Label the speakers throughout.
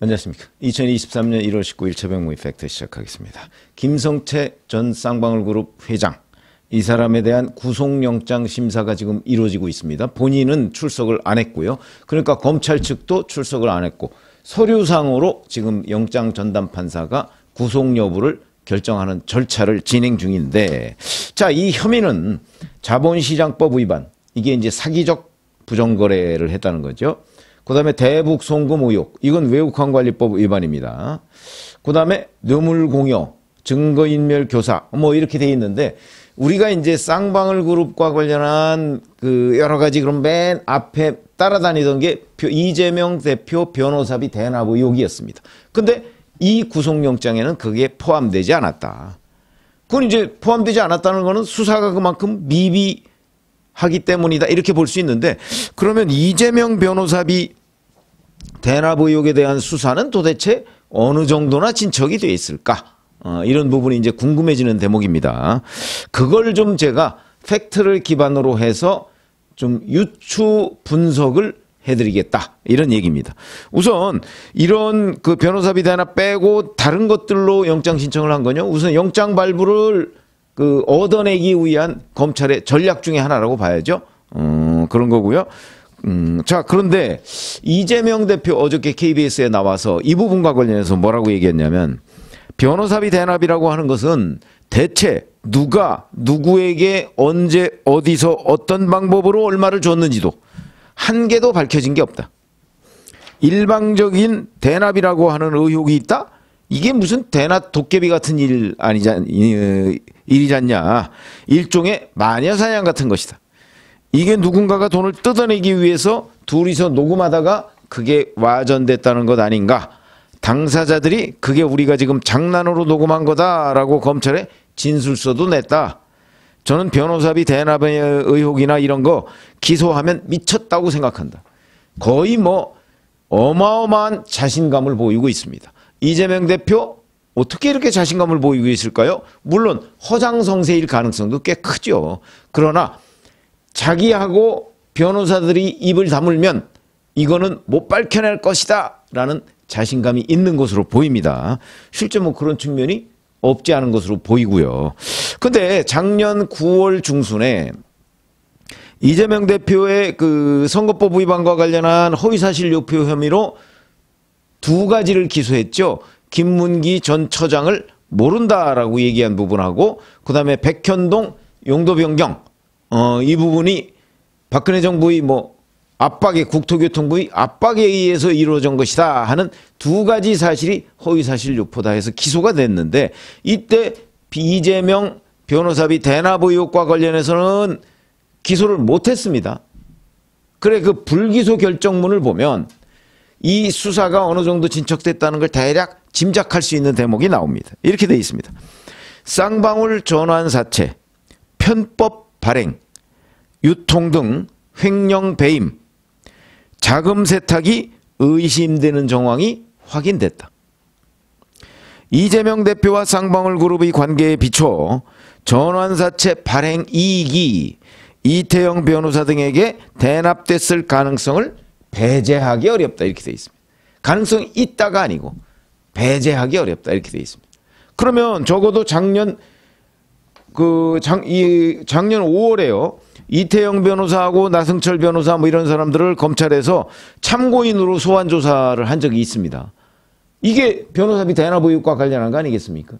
Speaker 1: 안녕하십니까. 2023년 1월 19일 최병무의 팩트 시작하겠습니다. 김성채 전 쌍방울그룹 회장, 이 사람에 대한 구속영장 심사가 지금 이루어지고 있습니다. 본인은 출석을 안 했고요. 그러니까 검찰 측도 출석을 안 했고, 서류상으로 지금 영장 전담 판사가 구속 여부를 결정하는 절차를 진행 중인데, 자, 이 혐의는 자본시장법 위반, 이게 이제 사기적 부정거래를 했다는 거죠. 그 다음에 대북 송금 의혹, 이건 외국환관리법 위반입니다. 그 다음에 뇌물공여, 증거인멸 교사, 뭐 이렇게 돼 있는데, 우리가 이제 쌍방울그룹과 관련한 그 여러 가지 그런 맨 앞에 따라다니던 게 이재명 대표 변호사비 대납 의혹이었습니다. 근데 이 구속영장에는 그게 포함되지 않았다. 그건 이제 포함되지 않았다는 거는 수사가 그만큼 미비하기 때문이다, 이렇게 볼 수 있는데, 그러면 이재명 변호사비 대납 의혹에 대한 수사는 도대체 어느 정도나 진척이 돼 있을까? 이런 부분이 이제 궁금해지는 대목입니다. 그걸 좀 제가 팩트를 기반으로 해서 좀 유추 분석을 해드리겠다, 이런 얘기입니다. 우선 이런 그 변호사비 대납 빼고 다른 것들로 영장 신청을 한 거냐? 우선 영장 발부를 그 얻어내기 위한 검찰의 전략 중에 하나라고 봐야죠. 그런 거고요. 자, 그런데 이재명 대표 어저께 KBS에 나와서 이 부분과 관련해서 뭐라고 얘기했냐면, 변호사비 대납이라고 하는 것은 대체 누가 누구에게 언제 어디서 어떤 방법으로 얼마를 줬는지도 한 개도 밝혀진 게 없다. 일방적인 대납이라고 하는 의혹이 있다? 이게 무슨 대납 도깨비 같은 일이잖냐. 일종의 마녀사냥 같은 것이다. 이게 누군가가 돈을 뜯어내기 위해서 둘이서 녹음하다가 그게 와전됐다는 것 아닌가. 당사자들이 그게 우리가 지금 장난으로 녹음한 거다라고 검찰에 진술서도 냈다. 저는 변호사비 대납의 의혹이나 이런 거 기소하면 미쳤다고 생각한다. 거의 뭐 어마어마한 자신감을 보이고 있습니다. 이재명 대표 어떻게 이렇게 자신감을 보이고 있을까요? 물론 허장성세일 가능성도 꽤 크죠. 그러나 자기하고 변호사들이 입을 다물면 이거는 못 밝혀낼 것이다 라는 자신감이 있는 것으로 보입니다. 실제 뭐 그런 측면이 없지 않은 것으로 보이고요. 근데 작년 9월 중순에 이재명 대표의 그 선거법 위반과 관련한 허위사실 유포 혐의로 두 가지를 기소했죠. 김문기 전 처장을 모른다라고 얘기한 부분하고, 그 다음에 백현동 용도 변경, 이 부분이 박근혜 정부의 뭐 압박에, 국토교통부의 압박에 의해서 이루어진 것이다 하는 두 가지 사실이 허위사실 유포다 해서 기소가 됐는데, 이때 이재명 변호사비 대납 의혹과 관련해서는 기소를 못했습니다. 그래, 그 불기소 결정문을 보면 이 수사가 어느 정도 진척됐다는 걸 대략 짐작할 수 있는 대목이 나옵니다. 이렇게 돼 있습니다. 쌍방울 전환사채, 편법 발행, 유통 등 횡령 배임, 자금 세탁이 의심되는 정황이 확인됐다. 이재명 대표와 쌍방울그룹의 관계에 비춰 전환사채 발행 이익이 이태영 변호사 등에게 대납됐을 가능성을 배제하기 어렵다, 이렇게 되어 있습니다. 가능성이 있다가 아니고 배제하기 어렵다, 이렇게 되어 있습니다. 그러면 적어도 작년 5월에요. 이태영 변호사하고 나승철 변호사 뭐 이런 사람들을 검찰에서 참고인으로 소환 조사를 한 적이 있습니다. 이게 변호사비 대납 의혹과 관련한 거 아니겠습니까?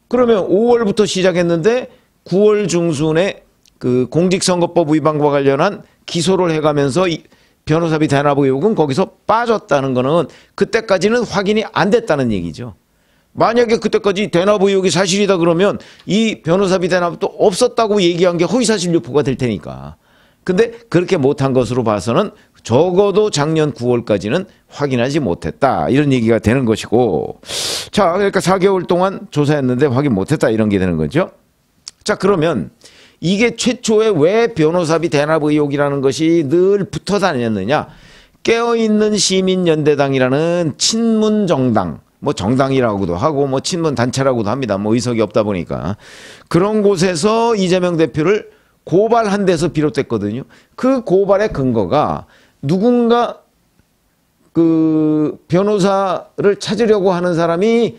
Speaker 1: 그러면 5월부터 시작했는데 9월 중순에 그 공직선거법 위반과 관련한 기소를 해가면서 이 변호사비 대납 의혹은 거기서 빠졌다는 거는 그때까지는 확인이 안 됐다는 얘기죠. 만약에 그때까지 대납 의혹이 사실이다 그러면 이 변호사비 대납도 없었다고 얘기한 게 허위사실 유포가 될 테니까. 근데 그렇게 못한 것으로 봐서는 적어도 작년 9월까지는 확인하지 못했다, 이런 얘기가 되는 것이고, 자, 그러니까 4개월 동안 조사했는데 확인 못했다, 이런 게 되는 거죠. 자, 그러면 이게 최초에 왜 변호사비 대납 의혹이라는 것이 늘 붙어 다녔느냐. 깨어있는 시민연대당이라는 친문정당, 뭐 정당이라고도 하고 뭐 친문단체라고도 합니다. 뭐 의석이 없다 보니까. 그런 곳에서 이재명 대표를 고발한 데서 비롯됐거든요. 그 고발의 근거가 누군가 그 변호사를 찾으려고 하는 사람이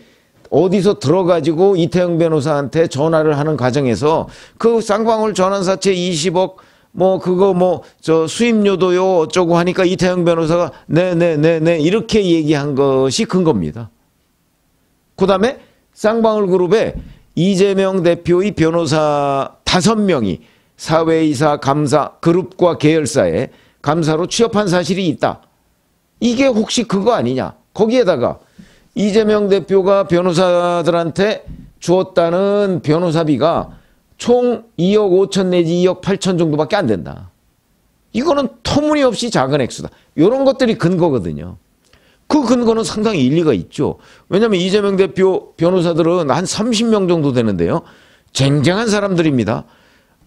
Speaker 1: 어디서 들어가지고 이태영 변호사한테 전화를 하는 과정에서 그 쌍방울 전환사채 20억 뭐 그거 뭐 저 수임료도요 어쩌고 하니까 이태영 변호사가 네네네네 이렇게 얘기한 것이 근거입니다. 그다음에 쌍방울 그룹에 이재명 대표의 변호사 5명이 사회이사, 감사, 그룹과 계열사에 감사로 취업한 사실이 있다. 이게 혹시 그거 아니냐. 거기에다가 이재명 대표가 변호사들한테 주었다는 변호사비가 총 2억 5천 내지 2억 8천 정도밖에 안 된다. 이거는 터무니없이 작은 액수다. 이런 것들이 근거거든요. 그 근거는 상당히 일리가 있죠. 왜냐하면 이재명 대표 변호사들은 한 30명 정도 되는데요. 쟁쟁한 사람들입니다.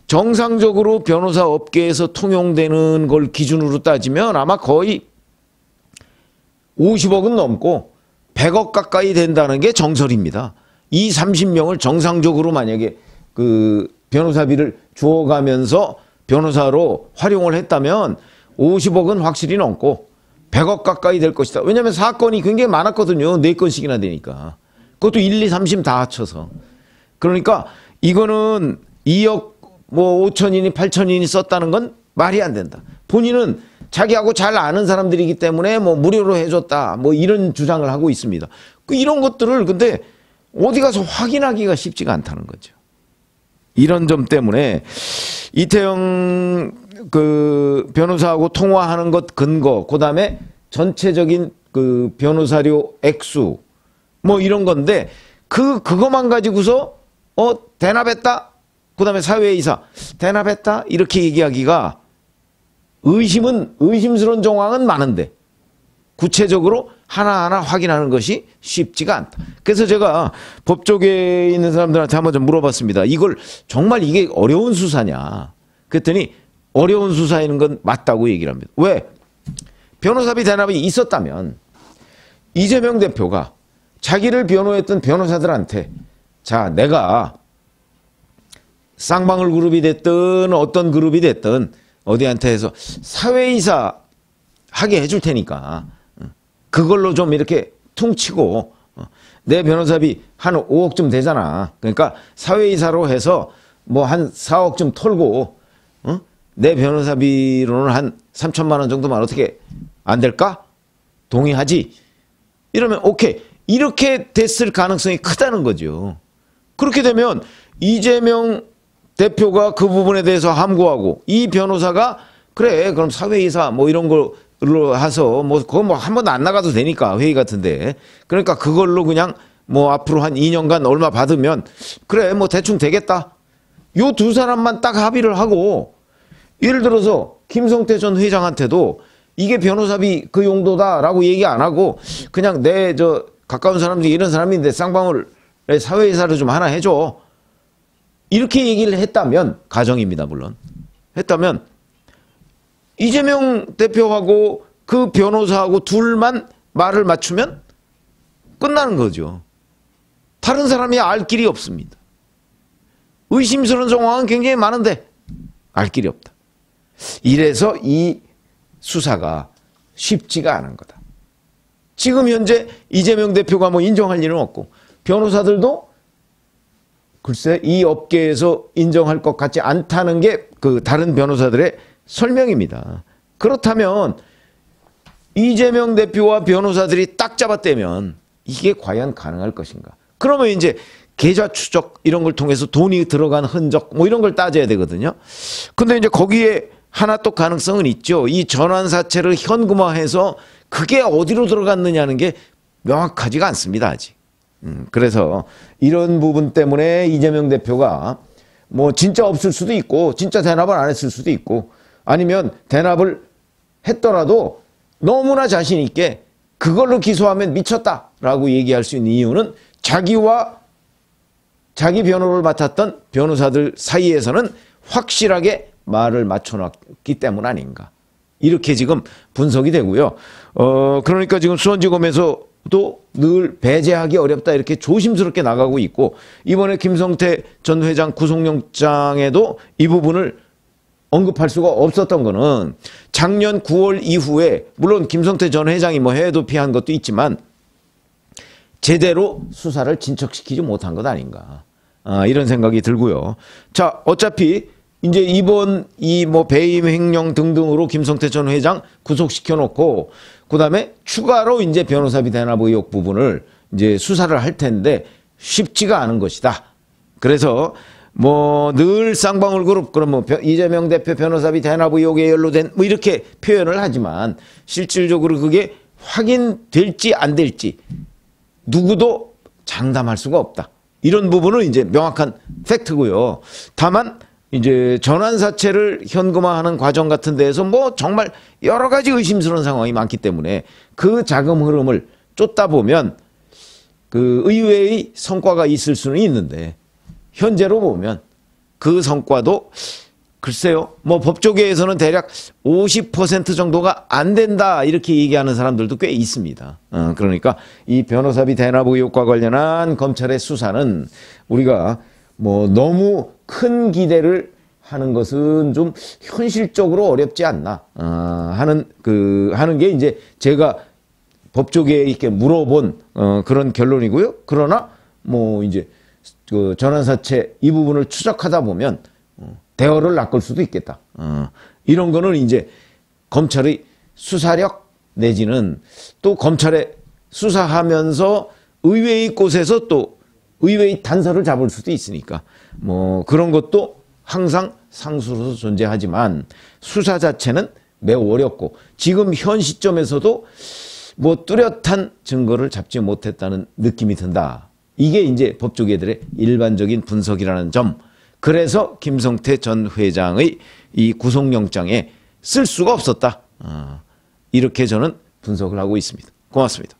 Speaker 1: 정상적으로 변호사 업계에서 통용되는 걸 기준으로 따지면 아마 거의 50억은 넘고 100억 가까이 된다는 게 정설입니다. 이 30명을 정상적으로 만약에 그 변호사비를 주어가면서 변호사로 활용을 했다면 50억은 확실히 넘고 100억 가까이 될 것이다. 왜냐하면 사건이 굉장히 많았거든요. 4건씩이나 되니까. 그것도 1, 2, 3심 다 합쳐서. 그러니까 이거는 2억 뭐 5천이니 8천이니 썼다는 건 말이 안 된다. 본인은 자기하고 잘 아는 사람들이기 때문에 뭐 무료로 해줬다. 뭐 이런 주장을 하고 있습니다. 이런 것들을 근데 어디 가서 확인하기가 쉽지가 않다는 거죠. 이런 점 때문에 이태영 그 변호사하고 통화하는 것 근거, 그 다음에 전체적인 그 변호사료 액수, 뭐 이런 건데 그거만 가지고서 대납했다? 그 다음에 사회이사 대납했다? 이렇게 얘기하기가 의심스러운 정황은 많은데 구체적으로 하나하나 확인하는 것이 쉽지가 않다. 그래서 제가 법조계에 있는 사람들한테 한번 좀 물어봤습니다. 이걸 정말 이게 어려운 수사냐? 그랬더니 어려운 수사인 건 맞다고 얘기를 합니다. 왜? 변호사비 대납이 있었다면 이재명 대표가 자기를 변호했던 변호사들한테 자, 내가 쌍방울 그룹이 됐든 어떤 그룹이 됐든 어디한테 해서 사회이사 하게 해줄 테니까 그걸로 좀 이렇게 퉁치고 내 변호사비 한 5억쯤 되잖아. 그러니까 사회이사로 해서 뭐 한 4억 좀 털고 내 변호사비로는 한 3천만 원 정도만 어떻게 안 될까? 동의하지? 이러면 오케이. 이렇게 됐을 가능성이 크다는 거죠. 그렇게 되면 이재명 대표가 그 부분에 대해서 함구하고 이 변호사가 그래 그럼 사회이사 뭐 이런 걸로 해서 뭐 그거 뭐 한 번도 안 나가도 되니까 회의 같은데 그러니까 그걸로 그냥 뭐 앞으로 한 2년간 얼마 받으면 그래 뭐 대충 되겠다. 요 두 사람만 딱 합의를 하고 예를 들어서 김성태 전 회장한테도 이게 변호사비 그 용도다라고 얘기 안 하고 그냥 내 저 가까운 사람들이 이런 사람인데 쌍방울 사회이사를 좀 하나 해줘. 이렇게 얘기를 했다면 가정입니다. 물론. 했다면 이재명 대표하고 그 변호사하고 둘만 말을 맞추면 끝나는 거죠. 다른 사람이 알 길이 없습니다. 의심스러운 정황은 굉장히 많은데 알 길이 없다. 이래서 이 수사가 쉽지가 않은 거다. 지금 현재 이재명 대표가 뭐 인정할 일은 없고 변호사들도 글쎄 이 업계에서 인정할 것 같지 않다는 게 그 다른 변호사들의 설명입니다. 그렇다면 이재명 대표와 변호사들이 딱 잡아떼면 이게 과연 가능할 것인가? 그러면 이제 계좌 추적 이런 걸 통해서 돈이 들어간 흔적 뭐 이런 걸 따져야 되거든요. 근데 이제 거기에 하나 또 가능성은 있죠. 이 전환사채를 현금화해서 그게 어디로 들어갔느냐는 게 명확하지가 않습니다. 아직. 그래서 이런 부분 때문에 이재명 대표가 뭐 진짜 없을 수도 있고 진짜 대납을 안 했을 수도 있고 아니면 대납을 했더라도 너무나 자신 있게 그걸로 기소하면 미쳤다라고 얘기할 수 있는 이유는 자기와 자기 변호를 맡았던 변호사들 사이에서는 확실하게 말을 맞춰놨기 때문 아닌가. 이렇게 지금 분석이 되고요. 그러니까 지금 수원지검에서도 늘 배제하기 어렵다 이렇게 조심스럽게 나가고 있고 이번에 김성태 전 회장 구속영장에도 이 부분을 언급할 수가 없었던 거는 작년 9월 이후에 물론 김성태 전 회장이 뭐 해외 도피한 것도 있지만 제대로 수사를 진척시키지 못한 것 아닌가. 이런 생각이 들고요. 자, 어차피 이제 이번 이 뭐 배임 횡령 등등으로 김성태 전 회장 구속시켜 놓고 그다음에 추가로 이제 변호사비 대납 의혹 부분을 이제 수사를 할 텐데 쉽지가 않은 것이다. 그래서 뭐 늘 쌍방울 그룹 그럼 뭐 이재명 대표 변호사비 대납 의혹에 연루된 뭐 이렇게 표현을 하지만 실질적으로 그게 확인될지 안 될지 누구도 장담할 수가 없다. 이런 부분은 이제 명확한 팩트고요. 다만 이제 전환사채를 현금화하는 과정 같은 데에서 뭐 정말 여러 가지 의심스러운 상황이 많기 때문에 그 자금 흐름을 쫓다 보면 그 의외의 성과가 있을 수는 있는데 현재로 보면 그 성과도 글쎄요, 뭐 법조계에서는 대략 50% 정도가 안 된다 이렇게 얘기하는 사람들도 꽤 있습니다. 그러니까 이 변호사비 대납 의혹과 관련한 검찰의 수사는 우리가 뭐 너무 큰 기대를 하는 것은 좀 현실적으로 어렵지 않나 하는 게 이제 제가 법조계에 이렇게 물어본 그런 결론이고요. 그러나 뭐 이제 그 전환사채 이 부분을 추적하다 보면 대어를 낚을 수도 있겠다. 이런 거는 이제 검찰의 수사력 내지는 또 검찰의 수사하면서 의외의 곳에서 또 의외의 단서를 잡을 수도 있으니까 뭐 그런 것도 항상 상수로서 존재하지만 수사 자체는 매우 어렵고 지금 현 시점에서도 뭐 뚜렷한 증거를 잡지 못했다는 느낌이 든다. 이게 이제 법조계들의 일반적인 분석이라는 점. 그래서 김성태 전 회장의 이 구속영장에 쓸 수가 없었다. 이렇게 저는 분석을 하고 있습니다. 고맙습니다.